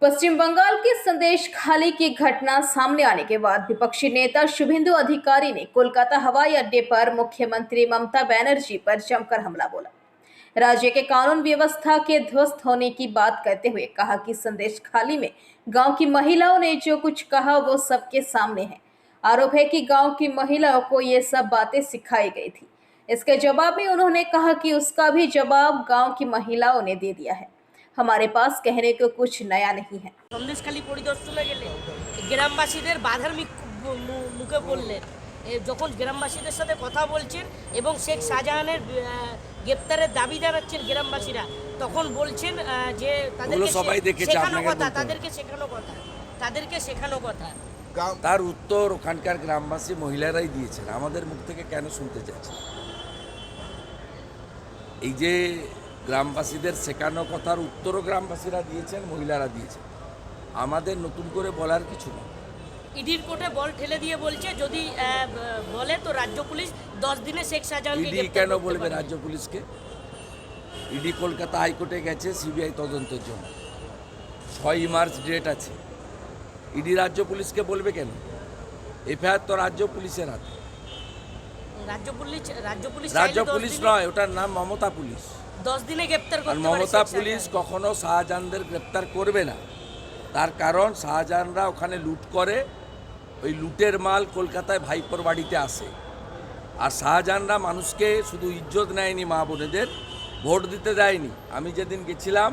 पश्चिम बंगाल के संदेश खाली की घटना सामने आने के बाद विपक्षी नेता शुभेंदु अधिकारी ने कोलकाता हवाई अड्डे पर मुख्यमंत्री ममता बनर्जी पर जमकर हमला बोला। राज्य के कानून व्यवस्था के ध्वस्त होने की बात करते हुए कहा कि संदेश खाली में गांव की महिलाओं ने जो कुछ कहा वो सबके सामने है। आरोप है कि गांव की महिलाओं को ये सब बातें सिखाई गई थी। इसके जवाब में उन्होंने कहा कि उसका भी जवाब गांव की महिलाओं ने दे दिया है। हमारे पास कहने को कुछ नया नहीं है। সন্দেশখালী পরিদর্শনে গেলে গ্রামবাসীদের বাধার মুখে পড়লেন। যখন গ্রামবাসীদের সাথে কথা বলছেন এবং শেখ শাহজাহানের গ্রেপ্তারের দাবি জানাচ্ছেন গ্রামবাসীরা, তখন বলছেন যে তাদেরকে শেখানো কথা। তার উত্তর ওখানকার গ্রামবাসী মহিলারাই দিয়েছেন, আমাদের মুখ থেকে কেন শুনতে চাইছেন? এই যে গ্রামবাসীদের শেখানো কথার উত্তরও গ্রামবাসীরা দিয়েছেন, মহিলারা দিয়েছেন, আমাদের নতুন করে বলার কিছু না। ইডির কোর্টে বল ঠেলে দিয়ে বলছে যদি বলে তো রাজ্য পুলিশ 10 দিনে শেখ শাহজাহানকে ইডি কেন বলবে রাজ্য পুলিশকে? ইডি কলকাতা হাইকোর্টে গেছে সিবিআই তদন্তের জন্য, 6 মার্চ ডেট আছে। ইডি রাজ্য পুলিশকে বলবে কেন? এফআইআর তো রাজ্য পুলিশের হাতে। রাজ্য পুলিশ নয়, ওটার নাম মমতা পুলিশ। 10 দিনে গ্রেপ্তার করতে পারে। মমতা পুলিশ কখনো শাহজাহানদের গ্রেপ্তার করবে না, তার কারণ শাহজাহানরা ওখানে লুট করে, ওই লুটের মাল কলকাতায় ভাইপোর বাড়িতে আসে। আর শাহজাহানরা মানুষকে শুধু ইজ্জত নেয়নি, মা বোনেদের ভোট দিতে দেয়নি। আমি যেদিন গেছিলাম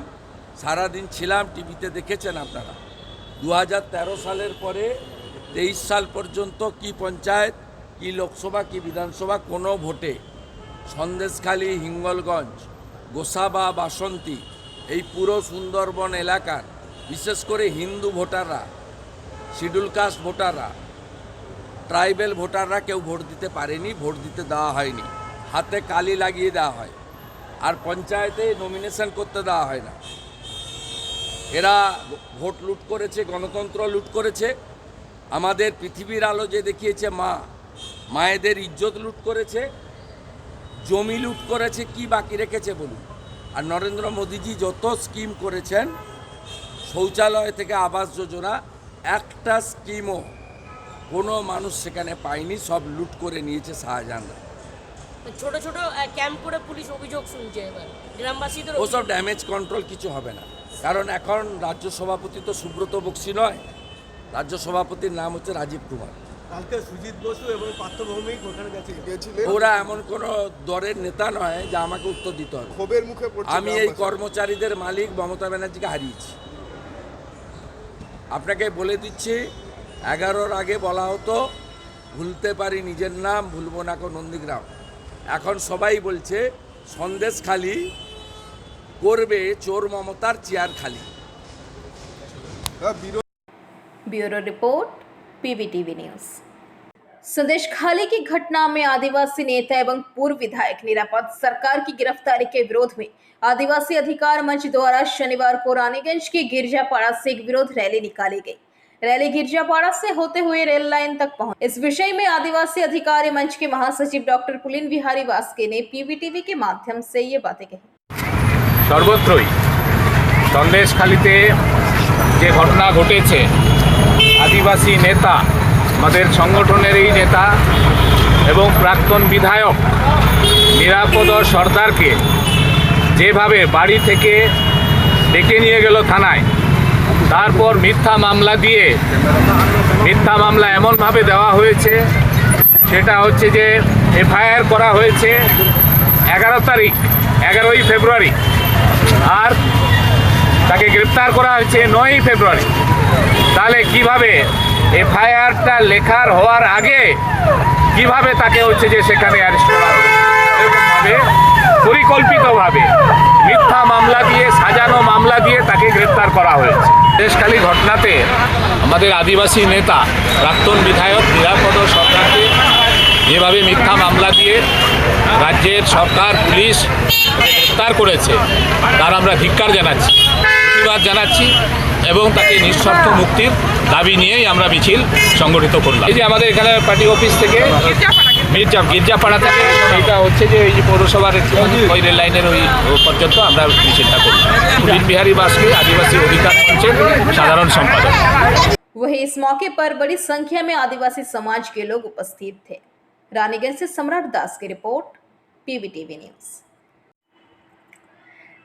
সারাদিন ছিলাম, টিভিতে দেখেছেন আপনারা। 2013 সালের পরে 23 সাল পর্যন্ত কি পঞ্চায়েত, কি লোকসভা, কি বিধানসভা, কোনো ভোটে সন্দেশখালী, হিঙ্গলগঞ্জ, গোসাবা, বাসন্তী, এই পুরো সুন্দরবন এলাকার বিশেষ করে হিন্দু ভোটাররা, শিডিউল কাস্ট ভোটাররা, ট্রাইবেল ভোটাররা কেউ ভোট দিতে পারেনি, ভোট দিতে দেওয়া হয়নি। হাতে কালি লাগিয়ে দেওয়া হয়, আর পঞ্চায়েতে নমিনেশন করতে দেওয়া হয় না। এরা ভোট লুট করেছে, গণতন্ত্র লুট করেছে, আমাদের পৃথিবীর আলো যে দেখিয়েছে মায়েদের ইজ্জত লুট করেছে, জমি লুট করেছে, কি বাকি রেখেছে বলুন? আর নরেন্দ্র মোদীজি যত স্কিম করেছেন, শৌচালয় থেকে আবাস যোজনা, একটা স্কিমও কোনো মানুষ সেখানে পায়নি, সব লুট করে নিয়েছে শাহজাহানরা। ছোট ছোট ক্যাম্প করে পুলিশ অভিযোগ শুনছে, এবার গ্রামবাসীদের ওসব ড্যামেজ কন্ট্রোল কিছু হবে না, কারণ এখন রাজ্য সভাপতি তো সুব্রত বক্সি নয়, রাজ্য সভাপতির নাম হচ্ছে রাজীব কুমার। কালকে সুজিত বসু এবং পার্থ ভৌমিক ওখানে গেছিলেন। ওরা এমন কোনো দলের নেতা নয় যে আমাকে উত্তর দিতে হবে। ক্ষোভের মুখে আমি এই কর্মচারীদের মালিক মমতা ব্যানার্জিকে হারিয়েছি। আপনাকে বলে দিচ্ছি, 11-র আগে বলা হতো ভুলতে পারি নিজের নাম, ভুলবো না কো নন্দীগ্রাম। এখন সবাই বলছে সন্দেশখালী করবে চোর মমতার চেয়ার খালি। Bureau report PVTV news. संदेश खाली की घटना में आदिवासी नेता एवं पूर्व विधायक निरापद सरकार की गिरफ्तारी के विरोध में आदिवासी अधिकार मंच द्वारा शनिवार को रानीगंज की गिरजापाड़ा से एक विरोध रैली निकाली गई। रैली गिरजापाड़ा से होते हुए रेल लाइन तक पहुंची। इस विषय में आदिवासी अधिकारी मंच के महासचिव डॉक्टर पुलिन बिहारी वास्के ने पीवीटीवी के माध्यम से ये बातें कही। सर्वत्रই সন্দেশখালীতে যে ঘটনা ঘটেছে, আদিবাসী নেতা, আমাদের সংগঠনেরই নেতা এবং প্রাক্তন বিধায়ক নিরাপদ সর্দারকে যেভাবে বাড়ি থেকে ডেকে নিয়ে গেল থানায়, তারপর মিথ্যা মামলা এমনভাবে দেওয়া হয়েছে, সেটা হচ্ছে যে এফআইআর করা হয়েছে 11ই ফেব্রুয়ারি, আর তাকে গ্রেপ্তার করা হয়েছে 9ই ফেব্রুয়ারি। তাহলে কিভাবে এফআইআরটা লেখার হওয়ার আগে কিভাবে তাকে হচ্ছে যে সেখানে অ্যারেস্ট করা হবে? এরকমভাবে পরিকল্পিতভাবে মিথ্যা মামলা দিয়ে, সাজানো মামলা দিয়ে তাকে গ্রেপ্তার করা হয়েছে। সন্দেশখালী ঘটনাতে আমাদের আদিবাসী নেতা প্রাক্তন বিধায়ক নিরাপদ সরকারকে যেভাবে মিথ্যা মামলা দিয়ে রাজ্যের সরকার, পুলিশ গ্রেপ্তার করেছে, তার আমরা ধিক্কার জানাচ্ছি, প্রতিবাদ জানাচ্ছি এবং তাকে নিঃশর্ত মুক্তির দাবি নিয়েই আমরা মিছিল সংগঠিত করলাম। এই যে আমাদের এখানে পার্টি অফিস থেকে গির্জাপাড়া থেকে এটা হচ্ছে যে এই যে পৌরসভার ওই রেল লাইনের ওই পর্যন্ত আমরা মিছিলটা করলাম। বীর বিহারী বাসকে आदिवासी अधिकार मंचের साधारण संपादक। वहीं इस मौके पर बड़ी संख्या में आदिवासी समाज के लोग उपस्थित थे। रानीगंज से सम्राट दास की report, PVTV news.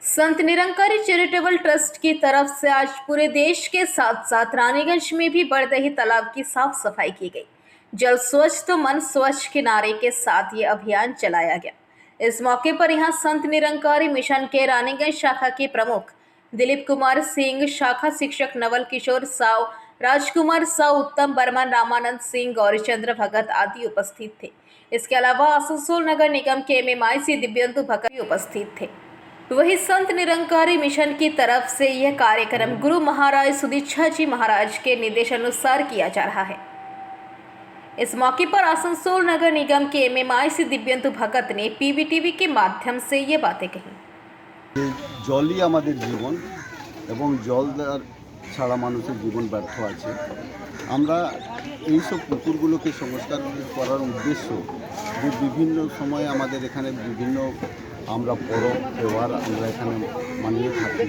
Sant Nirankari charitable trust की तरफ से आज पूरे देश के साथ साथ रानीगंज में भी बड़दही तालाब की साफ सफाई की गई। जल स्वच्छ तो मन स्वच्छ के नारे के साथ ये अभियान चलाया गया। इस मौके पर यहाँ संत निरंकारी मिशन के रानीगंज शाखा के प्रमुख दिलीप कुमार सिंह, शाखा शिक्षक नवल किशोर साव, राजकुमार साव, उत्तम बर्मन, रामानंद सिंह, गौरीचंद्र भगत आदि उपस्थित थे। इसके अलावा आसनसोल नगर निगम के MMIC दिव्यंतु भगत भी उपस्थित थे। वही संत निरंकारी मिशन की तरफ से यह कार्यक्रम गुरु महाराज सुदीक्षा जी महाराज के निर्देशानुसार किया जा रहा है। इस मौके पर आसनसोल नगर निगम के MMIC दिव्यंतु भगत ने पीवीटीवी के माध्यम से ये बातें कही। জলই আমাদের জীবন এবং জল ছাড়া মানুষের জীবন ব্যর্থ আছে। আমরা এইসব পুকুরগুলোকে সংস্কার করার উদ্দেশ্য যে বিভিন্ন সময় আমাদের এখানে বিভিন্ন আমরা পরব ব্যবহার আমরা এখানে মানিয়ে থাকি।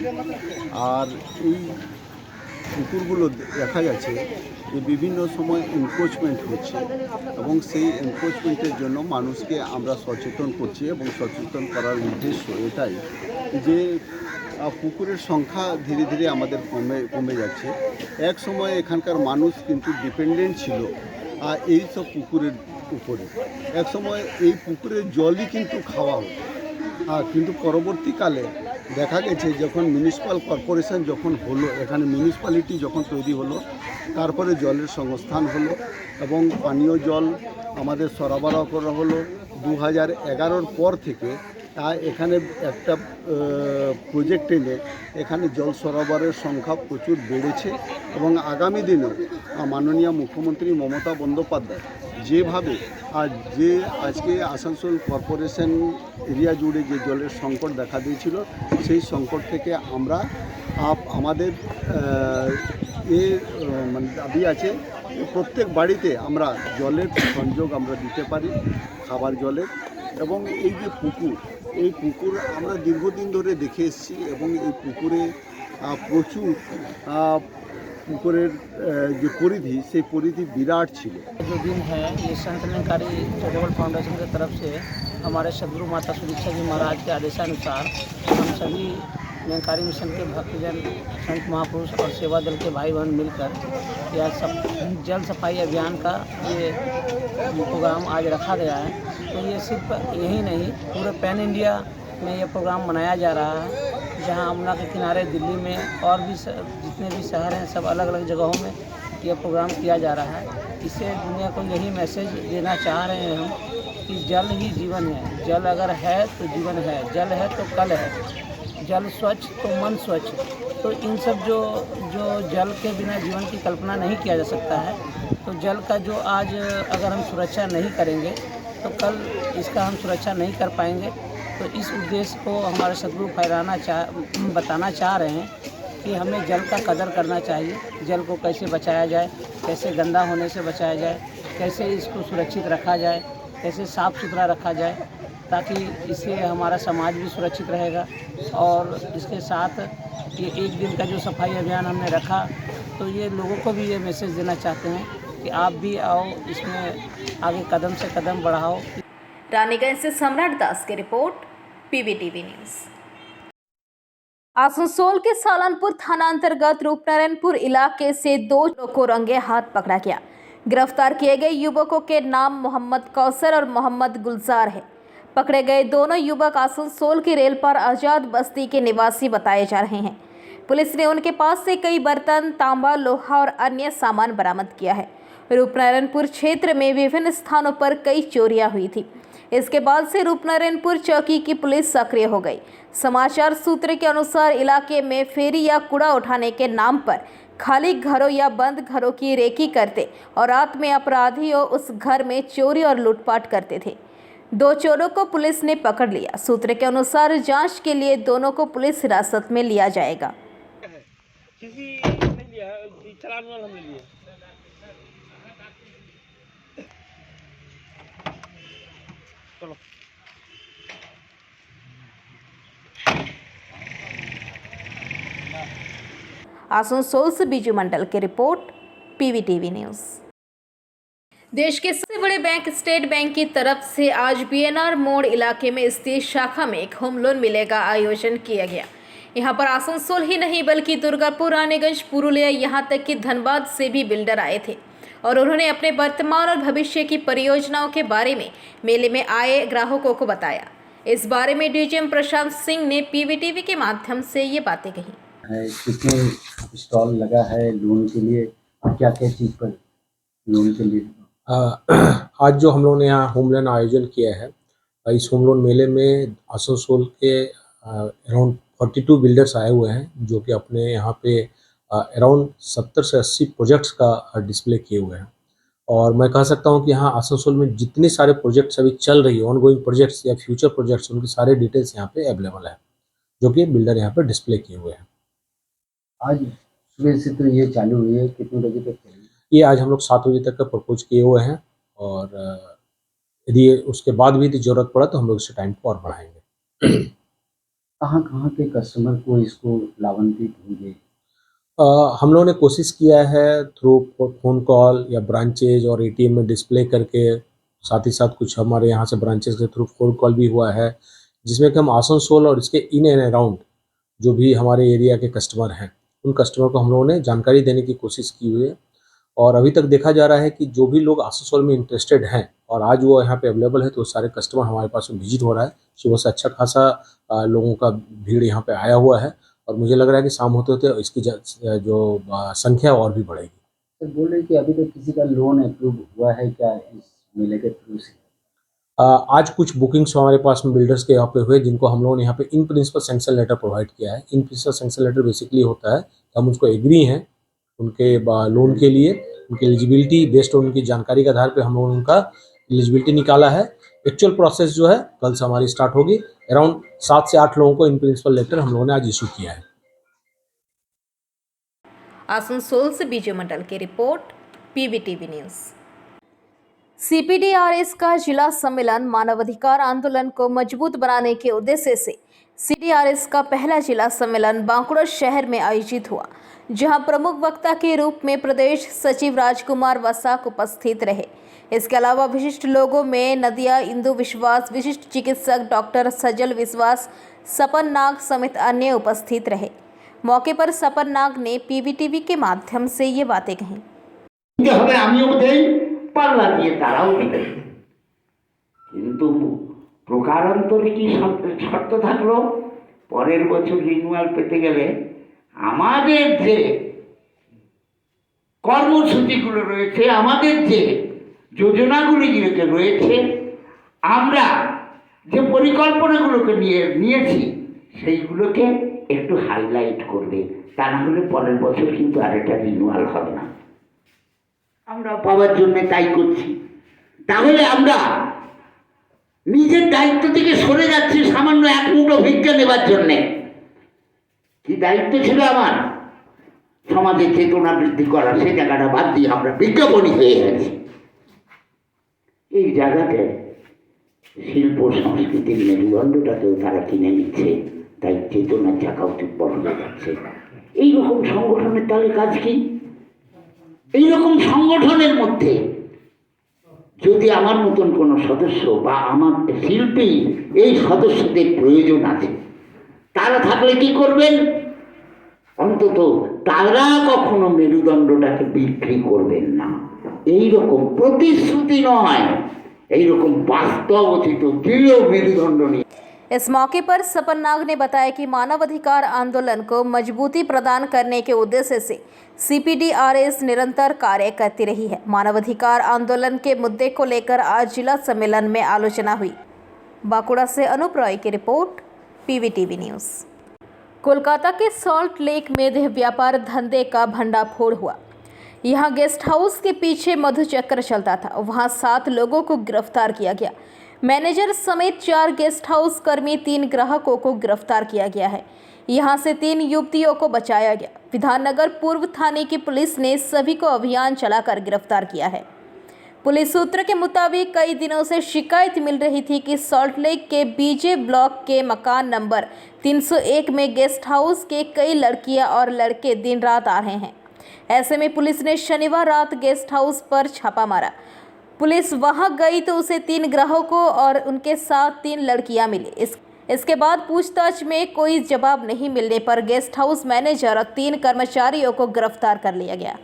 আর এই পুকুরগুলো দেখা যাচ্ছে যে বিভিন্ন সময় এনক্রোচমেন্ট হচ্ছে এবং সেই এনক্রোচমেন্টের জন্য মানুষকে আমরা সচেতন করছি এবং সচেতন করার উদ্দেশ্য এটাই যে পুকুরের সংখ্যা ধীরে ধীরে আমাদের কমে যাচ্ছে। এক সময় এখানকার মানুষ কিন্তু ডিপেন্ডেন্ট ছিল এই সব পুকুরের উপরে। এক সময় এই পুকুরের জলই কিন্তু খাওয়া হতো। কিন্তু পরবর্তীকালে দেখা গেছে যখন মিউনিসিপ্যাল কর্পোরেশন যখন হলো, এখানে মিউনিসিপ্যালিটি যখন তৈরি হলো, তারপরে জলের সংস্থান হলো এবং পানীয় জল আমাদের সরবরাহ করা হলো। 2011 পর থেকে এখানে একটা প্রজেক্ট এনে এখানে জল সরবরাহের সংখ্যা প্রচুর বেড়েছে এবং আগামী দিনেও মাননীয় মুখ্যমন্ত্রী মমতা বন্দ্যোপাধ্যায় যেভাবে আজকে আসানসোল কর্পোরেশন এরিয়া জুড়ে যে জলের সংকট দেখা দিয়েছিল, সেই সংকট থেকে আমরা আমাদের মানে দাবি আছে প্রত্যেক বাড়িতে আমরা জলের সংযোগ আমরা দিতে পারি, খাবার জলের। এবং এই যে পুকুর আমরা দীর্ঘদিন ধরে দেখে এসেছি এবং এই পুকুরে প্রচুর পুকুরের যে পরিধি সেই পরিধি বিরাট ছিল। जो दिन है ये संत निरंकारी चैरिटेबल फाउंडेशन की तरफ से हमारे सदगुरु माता सुदीक्षा जी महाराज के आदेशानुसार हम सभी निरंकारी मिशन के भक्तजन, संत महापुरुष और सेवा दल के भाई बहन मिलकर यह सब जल सफाई अभियान का ये प्रोग्राम आज रखा गया है। तो ये सिर्फ यही नहीं, पूरे पैन इंडिया में ये प्रोग्राम मनाया जा रहा है, जहां यमुना के किनारे दिल्ली में और भी जितने भी शहर हैं सब अलग अलग जगहों में यह प्रोग्राम किया जा रहा है। इससे दुनिया को यही मैसेज देना चाह रहे हैं हम कि जल ही जीवन है। जल अगर है तो जीवन है, जल है तो कल है। जल स्वच्छ तो मन स्वच्छ। तो इन सब जो जल के बिना जीवन की कल्पना नहीं किया जा सकता है। तो जल का जो आज अगर हम सुरक्षा नहीं करेंगे तो कल इसका हम सुरक्षा नहीं कर पाएंगे। तो इस उद्देश्य को हमारे सदगुरु बताना चाह रहे हैं कि हमें जल का कदर करना चाहिए। जल को कैसे बचाया जाए, कैसे गंदा होने से बचाया जाए, कैसे इसको सुरक्षित रखा जाए, कैसे साफ़ सुथरा रखा जाए, ताकि इससे हमारा समाज भी सुरक्षित रहेगा। और इसके साथ ये एक दिन का जो सफाई अभियान हमने रखा, तो ये लोगों को भी ये मैसेज देना चाहते हैं कि आप भी आओ, इसमें आगे कदम से कदम बढ़ाओ। रानीगंज से सम्राट दास की रिपोर्ट, पीवीटीवी न्यूज। आसनसोल के सालनपुर थाना अंतर्गत रूपनारायणपुर इलाके से 2 लोगों को रंगे हाथ पकड़ा गया। गिरफ्तार किए गए युवकों के नाम मोहम्मद कौसर और मोहम्मद गुलजार है। पकड़े गए दोनों युवक आसनसोल की रेल पर आजाद बस्ती के निवासी बताए जा रहे हैं। पुलिस ने उनके पास से कई बर्तन, तांबा, लोहा और अन्य सामान बरामद किया है। रूपनारायणपुर क्षेत्र में विभिन्न स्थानों पर कई चोरियां हुई थी। इसके बाद से रूपनारायणपुर चौकी की पुलिस सक्रिय हो गई। समाचार सूत्र के अनुसार इलाके में फेरी या कूड़ा उठाने के नाम पर खाली घरों या बंद घरों की रेकी करते और रात में अपराधियों उस घर में चोरी और लूटपाट करते थे। 2 चोरों को पुलिस ने पकड़ लिया। सूत्र के अनुसार जांच के लिए दोनों को पुलिस हिरासत में लिया जाएगा। किसी नहीं लिया, चालान वाला हमने लिया। चलो आसनसोल से बीजू मंडल की रिपोर्ट, पीवीटीवी न्यूज़। देश के सबसे बड़े बैंक स्टेट बैंक की तरफ से आज बीएनआर मोड़ इलाके में स्थित शाखा में एक होम लोन मिलेगा आयोजन किया गया। यहां पर आसनसोल ही नहीं बल्कि दुर्गापुर, रानीगंज, पुरुलिया, यहां तक कि धनबाद से भी बिल्डर आए थे और उन्होंने अपने वर्तमान और भविष्य की परियोजनाओं के बारे में मेले में आए ग्राहकों को बताया। इस बारे में डीजीएम प्रशांत सिंह ने पीवीटीवी के माध्यम से ये बातें कही। कितने स्टॉल लगा है लोन के लिए और क्या क्या चीज़ पर लोन के लिए? आज जो हम लोगों ने यहाँ होम लोन आयोजन किया है, इस होम लोन मेले में आसनसोल के अराउंड 42 बिल्डर्स आए हुए हैं जो कि अपने यहाँ पे अराउंड 70 से 80 प्रोजेक्ट्स का डिस्प्ले किए हुए हैं। और मैं कह सकता हूँ कि यहाँ आसनसोल में जितने सारे प्रोजेक्ट्स अभी चल रही है, ऑन गोइंग प्रोजेक्ट्स या फ्यूचर प्रोजेक्ट्स, उनकी सारे डिटेल्स यहाँ पे अवेलेबल है जो कि बिल्डर यहाँ पे डिस्प्ले किए हुए हैं। आज सुबह से तो ये चालू हुई है, कितने बजे तक चलेगी? ये आज हम लोग 7 बजे तक का प्रपोज किए हुए हैं और यदि उसके बाद भी यदि ज़रूरत पड़ा तो हम लोग इसे टाइम को और बढ़ाएंगे। कहाँ कहाँ के कस्टमर को इसको लाभान्वित होंगे? हम लोगों ने कोशिश किया है थ्रू फ़ोन कॉल या ब्रांचेज और एटीएम में डिस्प्ले करके, साथ ही साथ कुछ हमारे यहाँ से ब्रांचेज के थ्रू फ़ोन कॉल भी हुआ है, जिसमें कि हम आसनसोल और इसके इन एंड अराउंड जो भी हमारे एरिया के कस्टमर हैं उन कस्टमर को हम लोगों ने जानकारी देने की कोशिश की हुई है। और अभी तक देखा जा रहा है कि जो भी लोग आसनसोल में इंटरेस्टेड हैं और आज वो यहाँ पे अवेलेबल है, तो सारे कस्टमर हमारे पास में विजिट हो रहा है। सुबह से अच्छा खासा लोगों का भीड़ यहाँ पे आया हुआ है और मुझे लग रहा है कि शाम होते होते इसकी जो संख्या और भी बढ़ेगी। तो बोल रहे कि अभी तक किसी का लोन अप्रूव हुआ है क्या इस मेले के थ्रू से? आज कुछ बुकिंग्स हमारे पास में बिल्डर्स के यहाँ पे हुए जिनको हम लोगों ने यहाँ पे in principle sanction letter provide किया है। In principle sanction letter basically होता है कि हम उसको एग्री हैं उनके लोन के लिए, उनकी एलिजिबिलिटी बेस्ड ऑन उनकी जानकारी के आधार पे हम लोगों ने उनका एलिजिबिलिटी निकाला है। एक्चुअल प्रोसेस जो है कल से हमारी स्टार्ट होगी। अराउंड 7 से 8 लोगों को इन प्रिंसिपल लेटर हम लोगों ने आज इशू किया है। आसनसोल से बीजू मंडल की रिपोर्ट, पीवीटीवी न्यूज़। सीपीडीआरएस का जिला सम्मेलन मानवाधिकार आंदोलन को मजबूत बनाने के उद्देश्य से सीडीआरएस का पहला जिला सम्मेलन बांकुड़ा शहर में आयोजित हुआ, जहां प्रमुख वक्ता के रूप में प्रदेश सचिव राजकुमार वसाक उपस्थित रहे। इसके अलावा विशिष्ट लोगों में नदिया इंदु विश्वास, विशिष्ट चिकित्सक डॉक्टर सजल विश्वास, सपन नाग समेत अन्य उपस्थित रहे। मौके पर सपन नाग ने पीवीटीवी के माध्यम से ये बातें कहीं। পাল্লা দিয়ে তারাও দিবে, কিন্তু প্রকারান্তরে কি শর্ত থাকলো? পরের বছর রিনিউয়াল পেতে গেলে আমাদের যে কর্মসূচিগুলো রয়েছে, আমাদের যে যোজনাগুলি রয়েছে, আমরা যে পরিকল্পনাগুলোকে নিয়েছি সেইগুলোকে একটু হাইলাইট করবে, তা না হলে পরের বছর কিন্তু আর এটা রিনিউয়াল হবে না। আমরা পাওয়ার জন্য তাই করছি। তাহলে আমরা নিজের দায়িত্ব থেকে সরে যাচ্ছি সামান্য এক মুঠো ভিক্ষা নেবার জন্যে। কি দায়িত্ব ছিল আমার? সমাজের চেতনা বৃদ্ধি করা, সে জায়গাটা বাদ দিয়ে আমরা বিজ্ঞাপনী হয়ে গেছি। এই জায়গাতে শিল্প সংস্কৃতির মেরুদণ্ডটাকেও তারা কিনে নিচ্ছে, তাই চেতনার চাকা উচিত বদলে যাচ্ছে। এইরকম সংগঠনের তাহলে কাজ কি? এইরকম সংগঠনের মধ্যে যদি আমার মতন কোনো সদস্য বা আমার শিল্পী এই সদস্যদের প্রয়োজন আছে, তারা থাকলে কি করবেন? অন্তত তারা কখনো মেরুদণ্ডটাকে বিক্রি করবেন না। এইরকম প্রতিশ্রুতি নয়, এইরকম বাস্তবচিত দৃঢ় মেরুদণ্ড নিয়ে। इस मौके पर सपन नाग ने बताया कि मानवाधिकार आंदोलन को मजबूती प्रदान करने के उद्देश्य से सीपीडीआरएस निरंतर कार्य करती रही है। मानवाधिकार आंदोलन के मुद्दे को लेकर आज जिला सम्मेलन में आलोचना हुई। बांकुड़ा से अनूप रॉय की रिपोर्ट, पीवीटीवी न्यूज़। कोलकाता के सॉल्ट लेक में देह व्यापार धंधे का भंडाफोड़ हुआ। यहाँ गेस्ट हाउस के पीछे मधुचक्र चलता था, वहाँ 7 लोगों को गिरफ्तार किया गया। मैनेजर समेत 4 गेस्ट हाउस कर्मी, 3 ग्राहकों को गिरफ्तार किया गया है। यहां से 3 युवतियों को बचाया गया। विधाननगर पूर्व थाने की पुलिस ने सभी को अभियान चलाकर गिरफ्तार किया है। पुलिस सूत्र के मुताबिक कई दिनों से शिकायत मिल रही थी कि सॉल्ट लेक के बीजे ब्लॉक के मकान नंबर 301 में गेस्ट हाउस के कई लड़कियां और लड़के दिन रात आ रहे हैं। ऐसे में पुलिस ने शनिवार रात गेस्ट हाउस पर छापा मारा। पुलिस वहां गई तो उसे 3 ग्राहकों और उनके साथ 3 लड़कियां मिली। इसके बाद पूछताछ में कोई जवाब नहीं मिलने पर गेस्ट हाउस मैनेजर और 3 कर्मचारियों को गिरफ्तार कर लिया गया।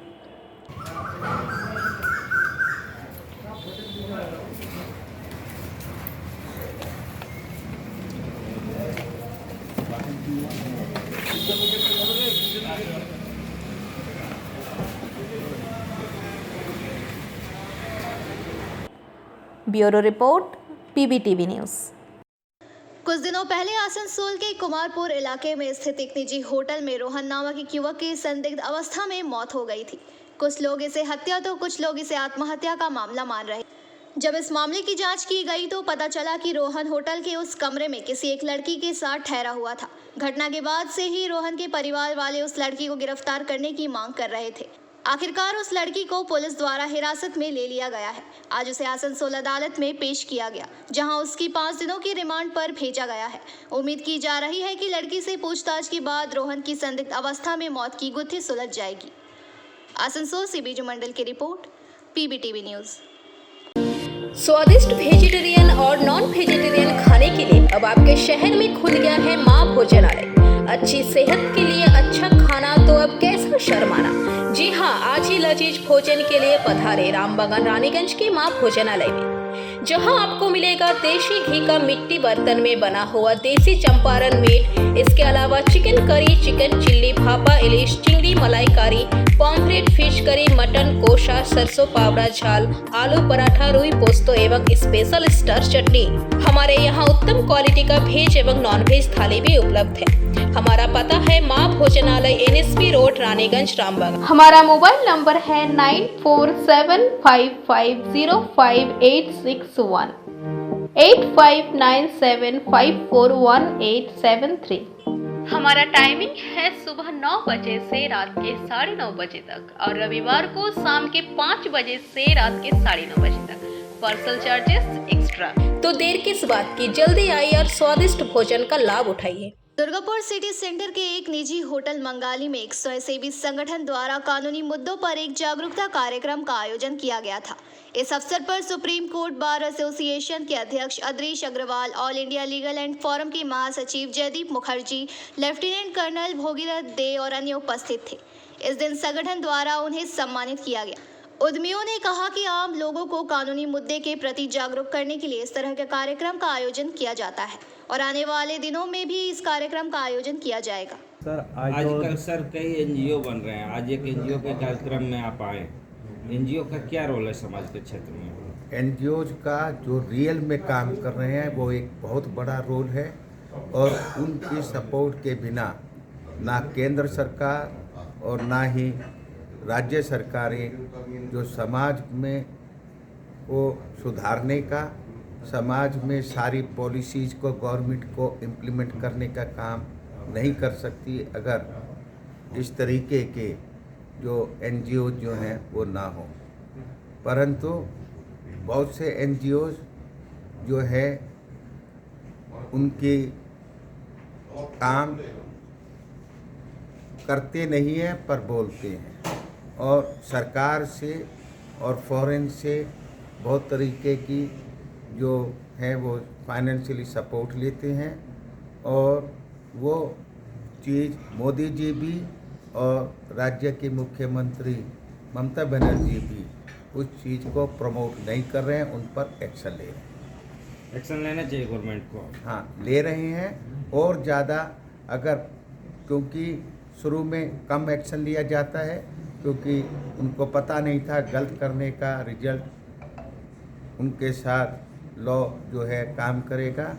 Bureau report PBTV news. कुछ दिनों पहले आसनसोल के कुमारपुर इलाके में स्थित एक निजी होटल में रोहन नामक एक युवक की संदिग्ध अवस्था में मौत हो गई थी। कुछ लोग इसे हत्या तो कुछ लोग इसे आत्महत्या का मामला मान रहे। जब इस मामले की जांच की गई तो पता चला कि रोहन होटल के उस कमरे में किसी एक लड़की के साथ ठहरा हुआ था। घटना के बाद से ही रोहन के परिवार वाले उस लड़की को गिरफ्तार करने की मांग कर रहे थे। आखिरकार उस लड़की को पुलिस द्वारा हिरासत में ले लिया गया है। आज उसे आसनसोल अदालत में पेश किया गया, जहां उसकी 5 दिनों की रिमांड पर भेजा गया है। उम्मीद की जा रही है कि लड़की से पूछताछ के बाद रोहन की संदिग्ध अवस्था में मौत की गुत्थी सुलझ जाएगी। आसनसोल से बीजू मंडल की रिपोर्ट, PBTV न्यूज़। स्वादिष्ट वेजिटेरियन और नॉन वेजिटेरियन खाने के लिए अब आपके शहर में खुल गया है माँ भोजनालय। अच्छी सेहत के लिए अच्छा खाना तो अब कैसा शर्माना। जी हाँ, आज ही लजीज भोजन के लिए पधारे रामबागान रानीगंज के माँ भोजनालय में, जहां आपको मिलेगा देशी घी का मिट्टी बर्तन में बना हुआ देसी चंपारण मीट। इसके अलावा chicken curry, chicken chilli, bhapa ilish, chingri malaikari, pomfret, fish curry, mutton kosha, सरसों पावड़ा झाल, आलू पराठा, रुई पोस्तो एवं स्पेशल स्टार चटनी। हमारे यहाँ उत्तम क्वालिटी का वेज एवं नॉन वेज थाली भी उपलब्ध है। हमारा पता है माँ भोजनालय, NSP रोड, रानीगंज, रामबाग। हमारा मोबाइल नंबर है 9475505861, 8597541873। हमारा टाइमिंग है सुबह 9 बजे से रात के 9:30 बजे तक और रविवार को शाम के 5 बजे से रात के 9:30 बजे तक। Parcel charges extra. तो देर किस बात की, जल्दी आइए और स्वादिष्ट भोजन का लाभ उठाइए। दुर्गापुर सिटी सेंटर के एक निजी होटल मंगाली में एक स्वयंसेवी संगठन द्वारा कानूनी मुद्दों पर एक जागरूकता कार्यक्रम का आयोजन किया गया था। इस अवसर पर सुप्रीम कोर्ट बार एसोसिएशन के अध्यक्ष Adrish Agarwal, all India legal and forum के महासचिव जयदीप मुखर्जी, लेफ्टिनेंट कर्नल भोगीरथ दे और अन्य उपस्थित थे। इस दिन संगठन द्वारा उन्हें सम्मानित किया गया। उद्यमियों ने कहा कि आम लोगों को कानूनी मुद्दे के प्रति जागरूक करने के लिए इस तरह के कार्यक्रम का आयोजन किया जाता है और आने वाले दिनों में भी इस कार्यक्रम का आयोजन किया जाएगा। सर आजकल सर कई NGO बन रहे हैं। आज एक NGO के कार्यक्रम में आप आए। NGO का क्या रोल है समाज के क्षेत्र में? NGOs का जो रियल में काम कर रहे हैं वो एक बहुत बड़ा रोल है और उनकी सपोर्ट के बिना ना केंद्र सरकार और ना ही राज्य सरकारें जो समाज में को सुधारने का, समाज में सारी पॉलिसीज़ को गवर्नमेंट को इम्प्लीमेंट करने का काम नहीं कर सकती अगर इस तरीके के जो NGO जो हैं वो ना हो। परंतु बहुत से NGOs जो है उनके काम करते नहीं हैं पर बोलते हैं और सरकार से और फॉरेन से बहुत तरीके की जो है वो फाइनेंशियली सपोर्ट लेते हैं और वो चीज़ मोदी जी भी और राज्य के मुख्यमंत्री ममता बनर्जी भी उस चीज़ को प्रमोट नहीं कर रहे हैं, उन पर एक्शन ले रहे हैं। एक्शन लेना चाहिए गवर्नमेंट को। हाँ, ले रहे हैं और ज़्यादा अगर, क्योंकि शुरू में कम एक्शन लिया जाता है क्योंकि उनको पता नहीं था गलत करने का रिजल्ट उनके साथ लॉ जो है काम करेगा।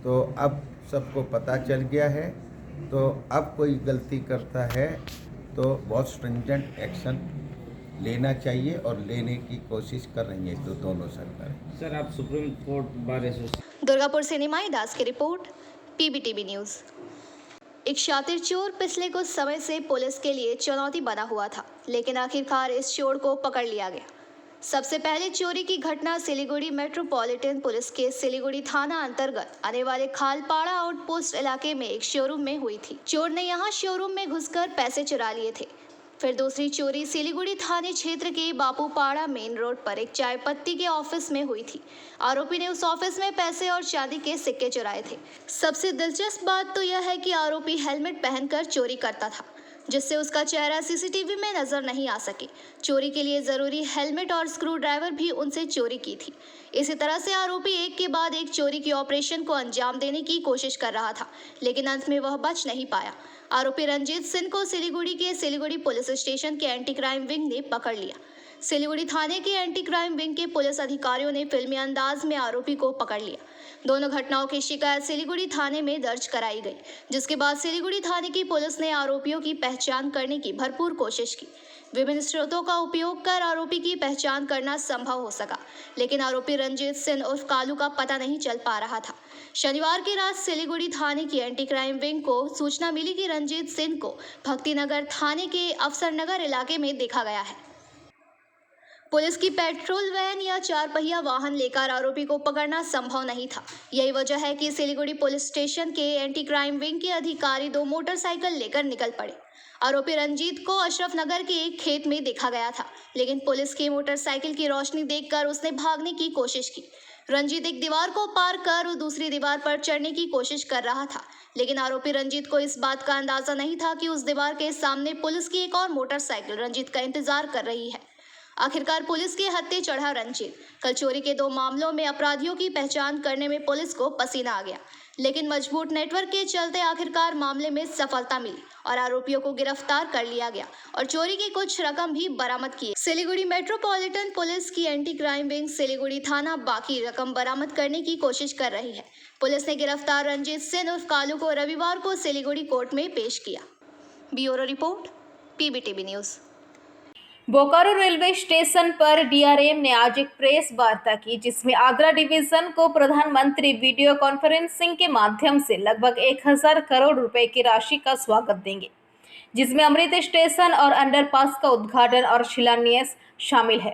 तो अब सबको पता चल गया है, तो अब कोई गलती करता है तो बहुत स्ट्रिंजेंट एक्शन लेना चाहिए और लेने की कोशिश कर रही है तो दोनों सरकारें। सर आप supreme court bar association. Durgapur से निमाई दास की रिपोर्ट, PBTV न्यूज़। एक शातिर चोर पिछले कुछ समय से पुलिस के लिए चुनौती बना हुआ था, लेकिन आखिरकार इस चोर को पकड़ लिया गया। सबसे पहले चोरी की घटना सिलीगुड़ी मेट्रोपॉलिटन पुलिस के सिलीगुड़ी थाना अंतर्गत आने वाले खालपाड़ा आउटपोस्ट इलाके में एक शोरूम में हुई थी। चोर ने यहां शोरूम में घुसकर पैसे चुरा लिए थे। फिर दूसरी चोरी सिलीगुड़ी थाने क्षेत्र के बापूपाड़ा मेन रोड पर एक चाय पत्ती के ऑफिस में हुई थी। आरोपी ने उस ऑफिस में पैसे और चांदी के सिक्के चुराए थे। सबसे दिलचस्प बात तो यह है कि आरोपी हेलमेट पहनकर चोरी करता था, जिससे उसका चेहरा सीसीटीवी में नजर नहीं आ सके। चोरी के लिए जरूरी हेलमेट और स्क्रू ड्राइवर भी उनसे चोरी की थी। इसी तरह से आरोपी एक के बाद एक चोरी की ऑपरेशन को अंजाम देने की कोशिश कर रहा था, लेकिन अंत में वह बच नहीं पाया। आरोपी रंजीत सिंह को सिलीगुड़ी के सिलीगुड़ी पुलिस स्टेशन के एंटी क्राइम विंग ने पकड़ लिया। सिलीगुड़ी थाने के एंटी क्राइम विंग के पुलिस अधिकारियों ने फिल्मी अंदाज में आरोपी को पकड़ लिया। दोनों घटनाओं की शिकायत सिलीगुड़ी थाने में दर्ज कराई गई, जिसके बाद सिलीगुड़ी थाने की पुलिस ने आरोपियों की पहचान करने की भरपूर कोशिश की। विभिन्न स्रोतों का उपयोग कर आरोपी की पहचान करना संभव हो सका, लेकिन आरोपी रंजीत सिंह उर्फ कालू का पता नहीं चल पा रहा था। शनिवार की रात सिलीगुड़ी थाने की एंटी क्राइम विंग को सूचना मिली कि रंजीत सिंह को भक्तिनगर थाने के अफसरनगर इलाके में देखा गया है। पुलिस की पेट्रोल वैन या 4 पहिया वाहन लेकर आरोपी को पकड़ना संभव नहीं था। यही वजह है कि सिलीगुड़ी पुलिस स्टेशन के एंटी क्राइम विंग के अधिकारी 2 मोटरसाइकिल लेकर निकल पड़े। आरोपी रंजीत को अशरफ नगर के एक खेत में देखा गया था, लेकिन पुलिस की मोटरसाइकिल की रोशनी देखकर उसने भागने की कोशिश की। रंजीत एक दीवार को पार कर दूसरी दीवार पर चढ़ने की कोशिश कर रहा था, लेकिन आरोपी रंजीत को इस बात का अंदाजा नहीं था कि उस दीवार के सामने पुलिस की एक और मोटरसाइकिल रंजीत का इंतजार कर रही है। आखिरकार पुलिस के हत्थे चढ़ा रंजीत। कल चोरी के 2 मामलों में अपराधियों की पहचान करने में पुलिस को पसीना आ गया, लेकिन मजबूत नेटवर्क के चलते आखिरकार मामले में सफलता मिली और आरोपियों को गिरफ्तार कर लिया गया और चोरी की कुछ रकम भी बरामद की। सिलीगुड़ी मेट्रोपॉलिटन पुलिस की एंटी क्राइम विंग सिलीगुड़ी थाना बाकी रकम बरामद करने की कोशिश कर रही है। पुलिस ने गिरफ्तार रंजीत सिंह उर्फ कालू को रविवार को सिलीगुड़ी कोर्ट में पेश किया। Bureau report, PBTV news. Bokaro railway station पर डीआरएम ने आज एक प्रेस वार्ता की, जिसमें आगरा डिवीजन को प्रधानमंत्री वीडियो कॉन्फ्रेंसिंग के माध्यम से लगभग 1000 करोड़ रुपए की राशि का स्वागत देंगे, जिसमें अमृत स्टेशन और अंडरपास का उद्घाटन और शिलान्यास शामिल है।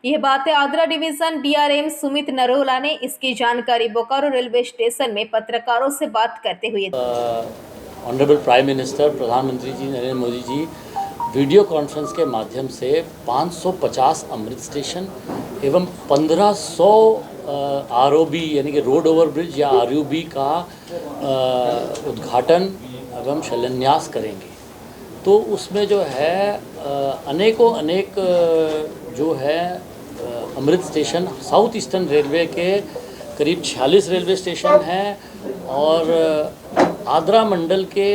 यह बातें आगरा डिवीजन डीआरएम सुमित नरोला ने इसकी जानकारी बोकारो रेलवे स्टेशन में पत्रकारों से बात करते हुए ऑनरेबल प्राइम मिनिस्टर प्रधानमंत्री जी नरेंद्र मोदी जी वीडियो कॉन्फ्रेंस के माध्यम से 550 अमृत स्टेशन एवं 1500 ROB यानी कि रोड ओवर ब्रिज या RUB का उद्घाटन एवं शिलान्यास करेंगे। तो उसमें जो है अनेकों अनेक जो है अमृत स्टेशन साउथ ईस्टर्न रेलवे के करीब 46 रेलवे स्टेशन हैं और आगरा मंडल के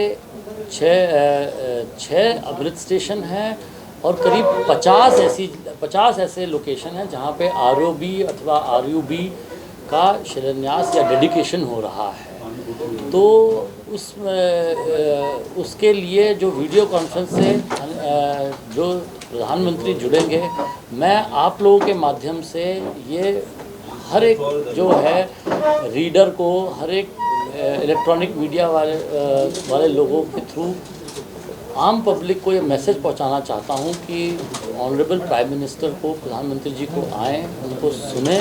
6 अमृत स्टेशन हैं और करीब 50 ऐसे लोकेशन हैं जहां पे ROB अथवा RUB का शिलान्यास या डेडिकेशन हो रहा है। तो उसके लिए जो वीडियो कॉन्फ्रेंस से जो प्रधानमंत्री जुड़ेंगे, मैं आप लोगों के माध्यम से ये हर एक जो है रीडर को, हर एक इलेक्ट्रॉनिक मीडिया वाले लोगों के थ्रू आम पब्लिक को ये मैसेज पहुंचाना चाहता हूं कि ऑनरेबल प्राइम मिनिस्टर को, प्रधानमंत्री जी को आएँ, उनको सुने।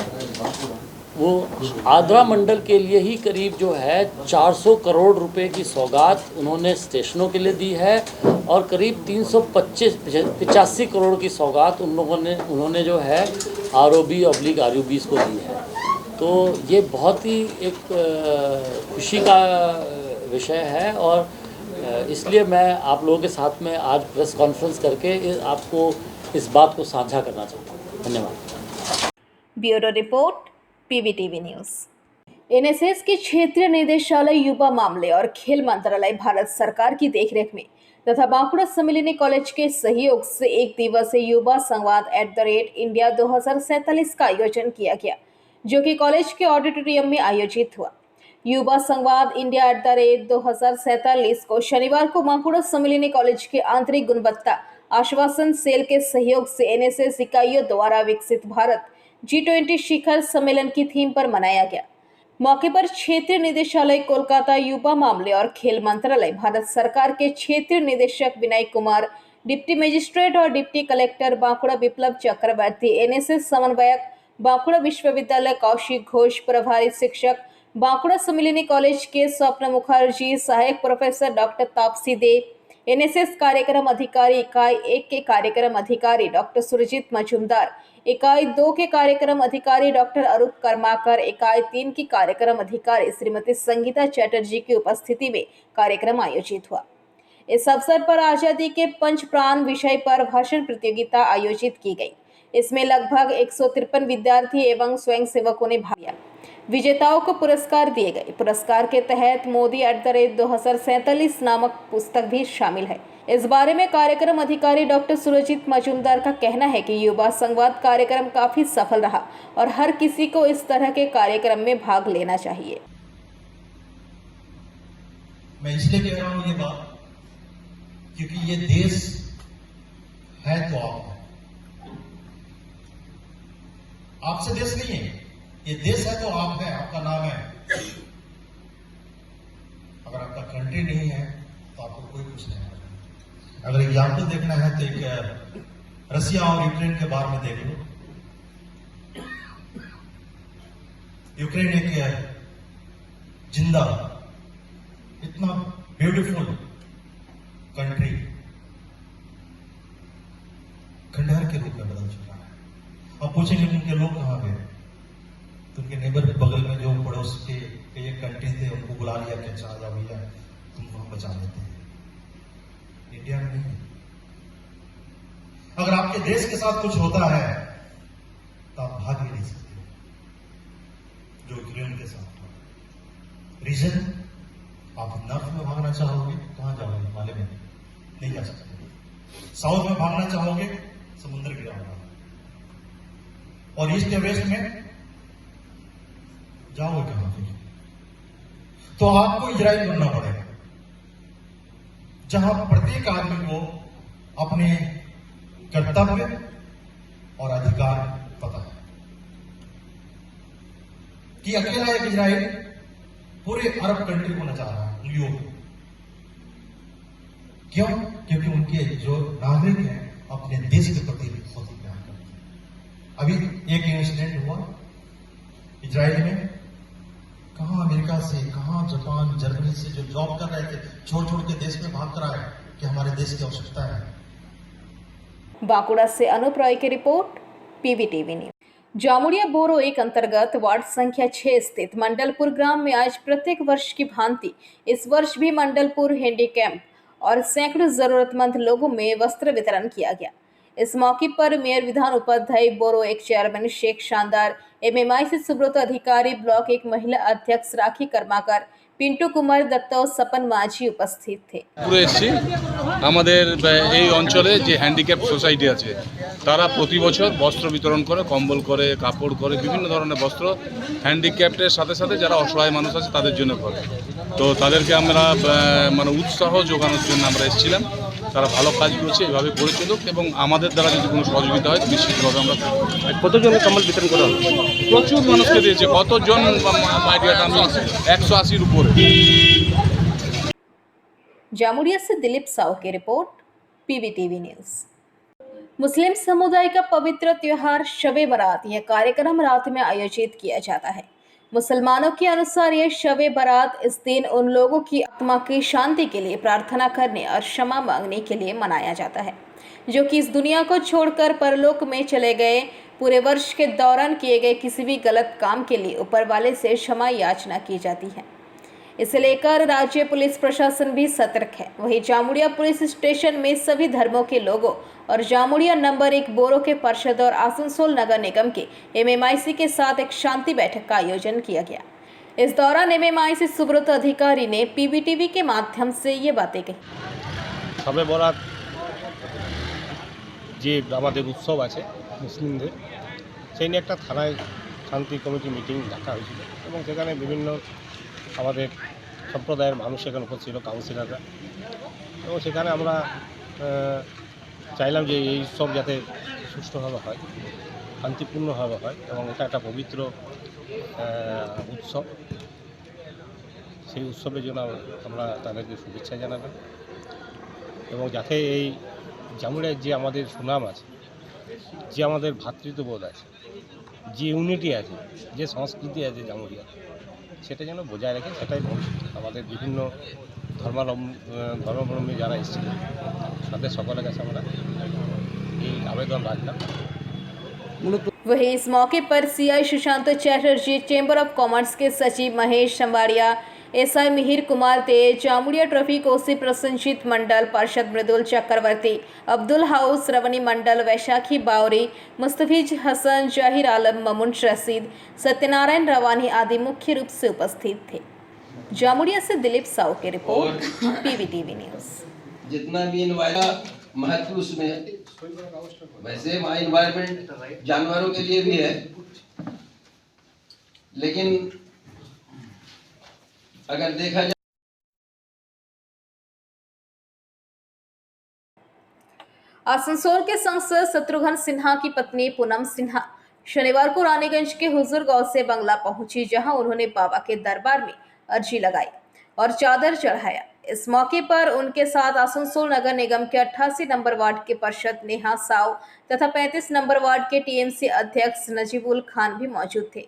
वो आगरा मंडल के लिए ही करीब जो है 400 करोड़ रुपए की सौगात उन्होंने स्टेशनों के लिए दी है और करीब 385 करोड़ की सौगात उन्होंने जो है ROB/RUBs को दी है। तो ये बहुत ही एक खुशी का विषय है और इसलिए मैं आप लोगों के साथ में आज प्रेस कॉन्फ्रेंस करके आपको इस बात को साझा करना चाहता हूँ। धन्यवाद। Bureau report, PBTV news. NSS के क्षेत्रीय निदेशालय युवा मामले और खेल मंत्रालय भारत सरकार की देखरेख में तथा बांकुड़ा सम्मिलनी कॉलेज के सहयोग से 1 दिवसीय युवा संवाद @इंडिया 2047 का आयोजन किया गया, जो कि कॉलेज के ऑडिटोरियम में आयोजित हुआ। युवा संवाद इंडिया @2047 को शनिवार को बांकुड़ा सम्मिलनी कॉलेज के आंतरिक गुणवत्ता आश्वासन सेल के सहयोग से NSS इकाइयों द्वारा विकसित भारत G20 शिखर सम्मेलन की थीम पर मनाया गया। मौके पर क्षेत्रीय निदेशालय कोलकाता, युवा मामले और खेल मंत्रालय, भारत सरकार के क्षेत्रीय निदेशक विनय कुमार, डिप्टी मजिस्ट्रेट और डिप्टी कलेक्टर बांकुड़ा विप्लव चक्रवर्ती, एनएसएस समन्वयक बांकुड़ा विश्वविद्यालय कौशिक घोष, प्रभारी शिक्षक बांकुड़ा सम्मिलनी कॉलेज के स्वप्न मुखर्जी, सहायक प्रोफेसर डॉक्टर तापसी दे, एनएसएस कार्यक्रम अधिकारी इकाई 1 के कार्यक्रम अधिकारी डॉक्टर सुरजीत मजूमदार, इकाई 2 के कार्यक्रम अधिकारी डॉक्टर अरूप कर्माकर, इकाई 3 की कार्यक्रम अधिकारी श्रीमती संगीता चैटर्जी की उपस्थिति में कार्यक्रम आयोजित हुआ। इस अवसर पर आजादी के पंच प्राण विषय पर भाषण प्रतियोगिता आयोजित की गई। इसमें लगभग 153 विद्यार्थी एवं स्वयंसेवकों ने भाग लिया। विजेताओं को पुरस्कार दिए गए। पुरस्कार के तहत मोदी @2047 नामक पुस्तक भी शामिल है। इस बारे में कार्यक्रम अधिकारी डॉक्टर सुरजीत मजूमदार का कहना है कि युवा संवाद कार्यक्रम काफी सफल रहा और हर किसी को इस तरह के कार्यक्रम में भाग लेना चाहिए। मैं इसलिए कह रहा हूं ये बात क्योंकि ये देश है तो आप है, आपसे देश नहीं है, ये देश है तो आप है, आपका नाम है। अगर आपका कंट्री नहीं है तो आपको कोई कुछ नहीं है। अगर एग्जाम्पल देखना है तो एक रसिया और यूक्रेन के बारे में देख लो। यूक्रेन एक जिंदा, इतना ब्यूटीफुल कंट्री खंडहर के रूप में बदल चुका है। अब पूछेंगे उनके लोग कहां गए, तो उनके नेबर बगल में जो पड़ोस के ये कंट्री थे उनको बुला लिया कि अच्छा आ जाओ भैया तुमको हम बचा लेते हैं। इंडिया में नहीं। अगर आपके देश के साथ कुछ होता है तो आप भाग ही नहीं सकते, जो यूक्रेन के साथ हुआ। रीजन, आप नॉर्थ में भागना चाहोगे, कहां जाओगे? हिमालय में नहीं जा सकते। साउथ में भागना चाहोगे, समुद्र गिरा होगा। और ईस्ट या वेस्ट में जाओगे कहां पे? तो आपको इजराइल बनना पड़ेगा, जहां प्रत्येक आदमी को अपने कर्तव्य और अधिकार पता है कि अकेला एक इजराइल पूरे अरब कंट्री को नचा रहा है, उंगलियों को। क्यों? क्योंकि उनके जो नागरिक हैं अपने देश के प्रति बहुत ही प्यार करते हैं। अभी एक इंसिडेंट हुआ इजराइल में, कहां अमेरिका से, कहां जापान, जर्मनी से जो जॉब कर रहे थे छोड़ के देश में भाग कर आए कि हमारे देश की आवश्यकता है। बांकुड़ा से अनूप रॉय की रिपोर्ट, पीवीटीवी न्यूज। जामुड़िया बोरो एक अंतर्गत वार्ड संख्या 6 स्थित मंडलपुर ग्राम में आज प्रत्येक वर्ष की भांति इस वर्ष भी मंडलपुर हैंडीकैप और सैकड़ों जरूरतमंद लोगों में वस्त्र वितरण किया गया। इस मौके पर मेयर विधान उपाध्याय, बोरो एक चेयरमैन शेख शानदार, एमएमआईसी सुब्रत अधिकारी, ब्लॉक एक महिला अध्यक्ष राखी कर्माकर, पिंटू कुमार दत्त और सपन माझी उपस्थित थे। পুরো এসছি আমাদের এই অঞ্চলে যে হ্যান্ডিক্যাপ সোসাইটি আছে তারা প্রতি বছর বস্ত্র বিতরণ করে, কম্বল করে, কাপড় করে, বিভিন্ন ধরনের বস্ত্র হ্যান্ডিক্যাপের সাথে সাথে যারা অসহায় মানুষ আছে তাদের জন্য করে। তো তাদেরকে আমরা মানে উৎসাহ যোগানোর জন্য আমরা এসেছিলাম। তারা ভালো কাজ করছে, এভাবে করে চলুক এবং আমাদের দ্বারা যদি কোনো সহযোগিতা হয় নিশ্চিতভাবে আমরা কতজনের কম্বল বিতরণ করা হবে? প্রচুর মানুষকে দিয়েছে। কতজন আইডিয়াটা আমি 180-র উপরে। जामुड़िया से दिलीप साहू की रिपोर्ट, पीवीटीवी न्यूज। मुस्लिम समुदाय का पवित्र त्योहार शबे बारात, यह कार्यक्रम रात में आयोजित किया जाता है। मुसलमानों के अनुसार यह शबे बारात इस दिन उन लोगों की आत्मा की शांति के लिए प्रार्थना करने और क्षमा मांगने के लिए मनाया जाता है जो कि इस दुनिया को छोड़कर परलोक में चले गए। पूरे वर्ष के दौरान किए गए किसी भी गलत काम के लिए ऊपर वाले से क्षमा याचना की जाती है। इसे लेकर राज्य पुलिस प्रशासन भी सतर्क है। वहीं जामुड़िया पुलिस स्टेशन में सभी धर्मों के लोगों और जामुड़िया नंबर 1 बोरो के पार्षद और आसनसोल नगर निगम के एमएमआईसी के साथ एक शांति बैठक का आयोजन किया गया। इस दौरान एमएमआईसी सुब्रत अधिकारी ने पीवीटीवी के माध्यम से ये बातें कही। शबे बारात যে আমাদের উৎসব আছে মুসলিমদের, সেই নিয়ে একটা থানায় শান্তি কমিটি মিটিং ডাকা হয়েছিল এবং সেখানে বিভিন্ন আমাদের সম্প্রদায়ের মানুষ সেখানে উপস্থিত ছিল, কাউন্সিলররা। এবং সেখানে আমরা চাইলাম যে এই উৎসব যাতে সুষ্ঠুভাবে হয়, শান্তিপূর্ণভাবে হয় এবং এটা একটা পবিত্র উৎসব, সেই উৎসবের জন্য আমরা তাদেরকে শুভেচ্ছা জানাবেন এবং যাতে এই জামুড়িয়ার যে আমাদের সুনাম আছে, যে আমাদের ভ্রাতৃত্ববোধ আছে, যে ইউনিটি আছে, যে সংস্কৃতি আছে জামুড়িয়া, সেটা যেন বজায় রাখে। সেটাই আমাদের বিভিন্ন ধর্মাবলম্বী যারা এসেছিল তাদের সকলের কাছে আমরা এই আবেদন রাখলাম। वहीं इस मौके पर CI Sushant Chatterjee, chamber of commerce के सचिव महेश संबाड़िया, एसआई मिहिर कुमार तेज, जामुड़िया ट्रॉफी कोसी प्रशंसित मंडल पार्षद मृदुल चक्रवर्ती, अब्दुल हाउस रवनी मंडल वैशाखी बावरी, मुस्तफिज हसन, जाहिर आलम, ममुन रशीद, सत्यनारायण रवानी आदि मुख्य रूप से उपस्थित थे। जामुड़िया से दिलीप साहू की रिपोर्ट, पीवीटीवी न्यूज। जितना भी महत्व उसमें, वैसे वहाँ इन्वायरमेंट जानवरों के लिए भी है, लेकिन अगर देखा जाए आसनसोल के सांसद शत्रुघ्न सिन्हा की पत्नी पूनम सिन्हा शनिवार को रानीगंज के हुजूर गांव से बंगला पहुंची, जहां उन्होंने बाबा के दरबार में अर्जी लगाई और चादर चढ़ाया। इस मौके पर उनके साथ आसनसोल नगर निगम के 88 नंबर वार्ड के पार्षद नेहा साव तथा 35 नंबर वार्ड के टीएमसी अध्यक्ष नजीबुल खान भी मौजूद थे।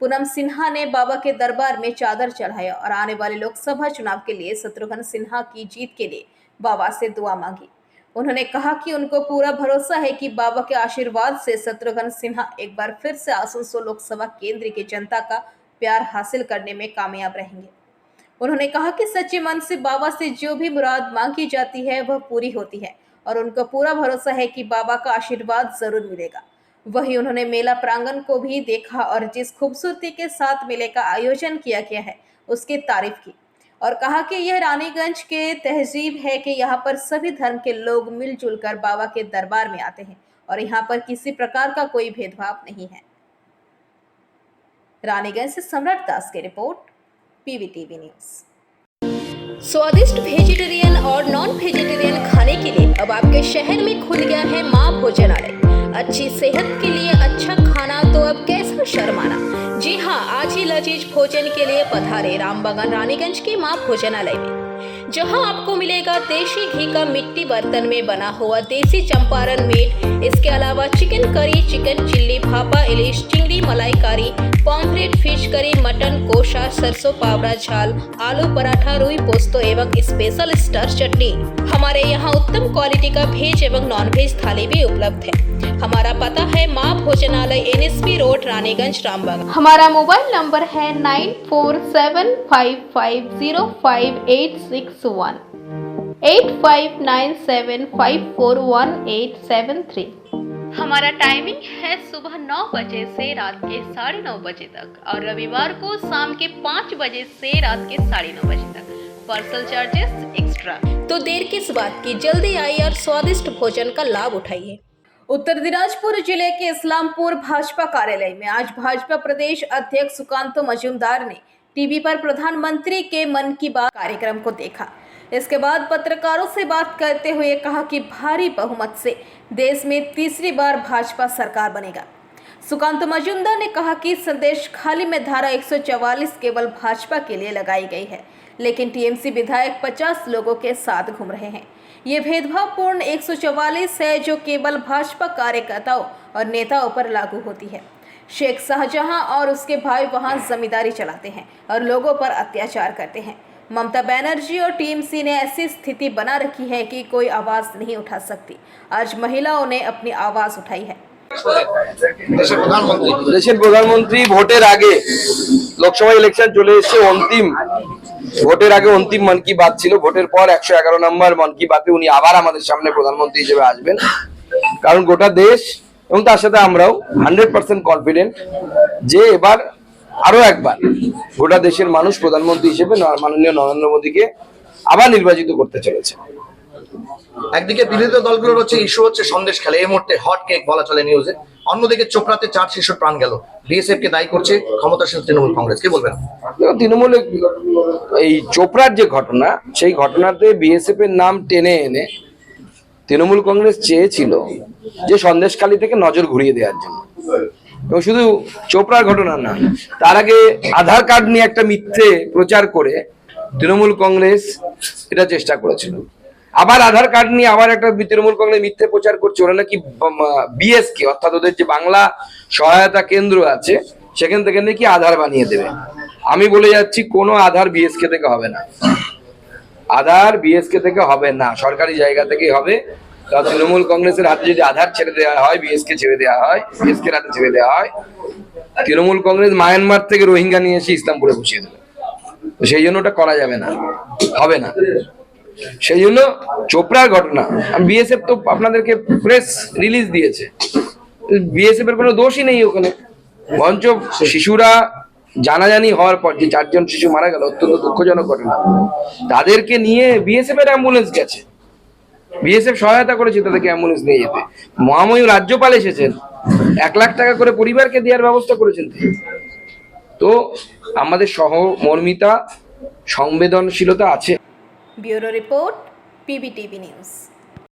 पूनम सिन्हा ने बाबा के दरबार में चादर चढ़ाया और आने वाले लोकसभा चुनाव के लिए शत्रुघ्न सिन्हा की जीत के लिए बाबा से दुआ मांगी। उन्होंने कहा कि उनको पूरा भरोसा है कि बाबा के आशीर्वाद से शत्रुघ्न सिन्हा एक बार फिर से आसनसोल लोकसभा केंद्र की जनता का प्यार हासिल करने में कामयाब रहेंगे। उन्होंने कहा कि सच्चे मन से बाबा से जो भी मुराद मांगी जाती है वह पूरी होती है और उनको पूरा भरोसा है कि बाबा का आशीर्वाद जरूर मिलेगा। वहीं उन्होंने मेला प्रांगण को भी देखा और जिस खूबसूरती के साथ मेले का आयोजन किया गया है उसकी तारीफ की और कहा कि यह रानीगंज के तहजीब है कि यहाँ पर सभी धर्म के लोग मिलजुल कर बाबा के दरबार में आते हैं और यहाँ पर किसी प्रकार का कोई भेदभाव नहीं है। रानीगंज से सम्राट दास की रिपोर्ट, पीवीटीवी न्यूज। स्वादिष्ट वेजिटेरियन और नॉन वेजिटेरियन खाने के लिए अब आपके शहर में खुल गया है मां भोजनालय। अच्छी सेहत के लिए अच्छा खाना तो अब कैसा शर्माना। जी हाँ, आज ही लजीज भोजन के लिए पधारे रामबागान रानीगंज के मां भोजनालय में, जहां आपको मिलेगा देशी घी का मिट्टी बर्तन में बना हुआ देसी चंपारण मीट। इसके अलावा chicken curry, chicken chilli, bhapa ilish, chingri malaikari, pomfret, fish curry, mutton kosha, सरसों पावड़ा झाल, आलू पराठा, रुई पोस्तो एवं स्पेशल स्टार चटनी। हमारे यहाँ उत्तम क्वालिटी का वेज एवं नॉन वेज थाली भी उपलब्ध है। हमारा पता है माँ भोजनालय, NSP रोड, रानीगंज, रामबाग। हमारा मोबाइल नंबर है 9475505861, 8597541873। हमारा टाइमिंग है सुबह 9 बजे से रात के 9:30 बजे तक और रविवार को शाम के 5 बजे से रात के 9:30 बजे तक। Parcel charges extra. तो देर किस बात की, जल्दी आइए और स्वादिष्ट भोजन का लाभ उठाइए। उत्तर दिनाजपुर जिले के इस्लामपुर भाजपा कार्यालय में आज भाजपा प्रदेश अध्यक्ष सुकांत मजूमदार ने टीवी पर प्रधानमंत्री के मन की बात कार्यक्रम को देखा। इसके बाद पत्रकारों से बात करते हुए कहा कि भारी बहुमत से देश में तीसरी बार भाजपा सरकार बनेगा। सुकांत मजूमदार ने कहा कि संदेश खाली में धारा 144 केवल भाजपा के लिए लगाई गई है, लेकिन टीएमसी विधायक 50 लोगों के साथ घूम रहे हैं। ये भेदभावपूर्ण 144 है जो केवल भाजपा कार्यकर्ताओं और नेताओं पर लागू होती है। शेख शाहजहां और उसके भाई वहां जमींदारी चलाते हैं और लोगों पर अत्याचार करते हैं। ममता बनर्जी और टीएमसी ने ऐसी स्थिति बना रखी है कि कोई आवाज नहीं उठा सकती। आज महिलाओं ने अपनी आवाज उठाई है। দেশের প্রধানমন্ত্রী ভোটের আগে লোকসভা ইলেকশন চলে এসেছে, অন্তিম ভোটের আগে অন্তিম মন কি বাত ছিল। ভোটের পর 111 নম্বর মন কি বাতে উনি আবার আমাদের সামনে প্রধানমন্ত্রী হিসেবে আসবেন, কারণ গোটা দেশ এবং তার সাথে আমরাও 100% কনফিডেন্ট যে এবার আরো একবার গোটা দেশের মানুষ প্রধানমন্ত্রী হিসেবে মাননীয় নরেন্দ্র মোদীকে আবার নির্বাচিত করতে চলেছে। একদিকে বিরোধী দলগুলোর হচ্ছে ইস্যু হচ্ছে সন্দেশ খেলে, এই মুহূর্তে হট কেক বলা চলে নিউজে। অন্যদিকে চোপড়াতে 4 শিশুর প্রাণ গেল, বিএসএফ কে দায়ী করছে ক্ষমতাসীন তৃণমূল কংগ্রেস। কি বলবেন? তৃণমূল এই চোপড়ার যে ঘটনা, সেই ঘটনাতে বিএসএফ এর নাম টেনে এনে তৃণমূল কংগ্রেস চেয়েছিল যে সন্দেশখালী থেকে নজর ঘুরিয়ে দেওয়ার জন্য। এবং শুধু চোপড়ার ঘটনা না, তার আগে আধার কার্ড নিয়ে একটা মিথ্যে প্রচার করে তৃণমূল কংগ্রেস এটা চেষ্টা করেছিল। আবার আধার কার্ড নিয়ে আবার একটা তৃণমূল কংগ্রেস মিথ্যে প্রচার করছে, ওরা নাকি বিএসকে অর্থাৎ ওদের যে বাংলা সহায়তা কেন্দ্র আছে সেখান থেকে নাকি আধার বানিয়ে দেবে। আমি বলে যাচ্ছি কোনো আধার বিএসকে থেকে হবে না, আধার বিএসকে থেকে হবে না, সরকারি জায়গা থেকেই হবে। কারণ তৃণমূল কংগ্রেসের হাতে যদি আধার ছেড়ে দেওয়া হয়, বিএসকে ছেড়ে দেওয়া হয়, বিএসকে হাতে ছেড়ে দেওয়া হয়, তৃণমূল কংগ্রেস মায়ানমার থেকে রোহিঙ্গা নিয়ে এসে ইসলামপুরে বসিয়ে দেবে। সেই জন্য ওটা করা যাবে না, হবে না। সেই জন্য চোপড়ার ঘটনা, বিএসএফ তো আপনাদেরকে প্রেস রিলিজ দিয়েছে, বিএসএফ এর কোনো দোষই নেই ওখানে। বরঞ্চ শিশুরা জানাজানি হওয়ার পর যে 4 জন শিশু মারা গেল, অত্যন্ত দুঃখজনক ঘটনা, তাদেরকে নিয়ে বিএসএফ এর অ্যাম্বুলেন্স গেছে, বিএসএফ সহায়তা করেছে তাদেরকে অ্যাম্বুলেন্স নিয়ে যেতে। মহামহিম রাজ্যপাল এসেছেন, 1 লাখ টাকা করে পরিবারকে দেওয়ার ব্যবস্থা করেছেন। তো আমাদের সহমর্মিতা, সংবেদনশীলতা আছে। Bureau report, PBTV news.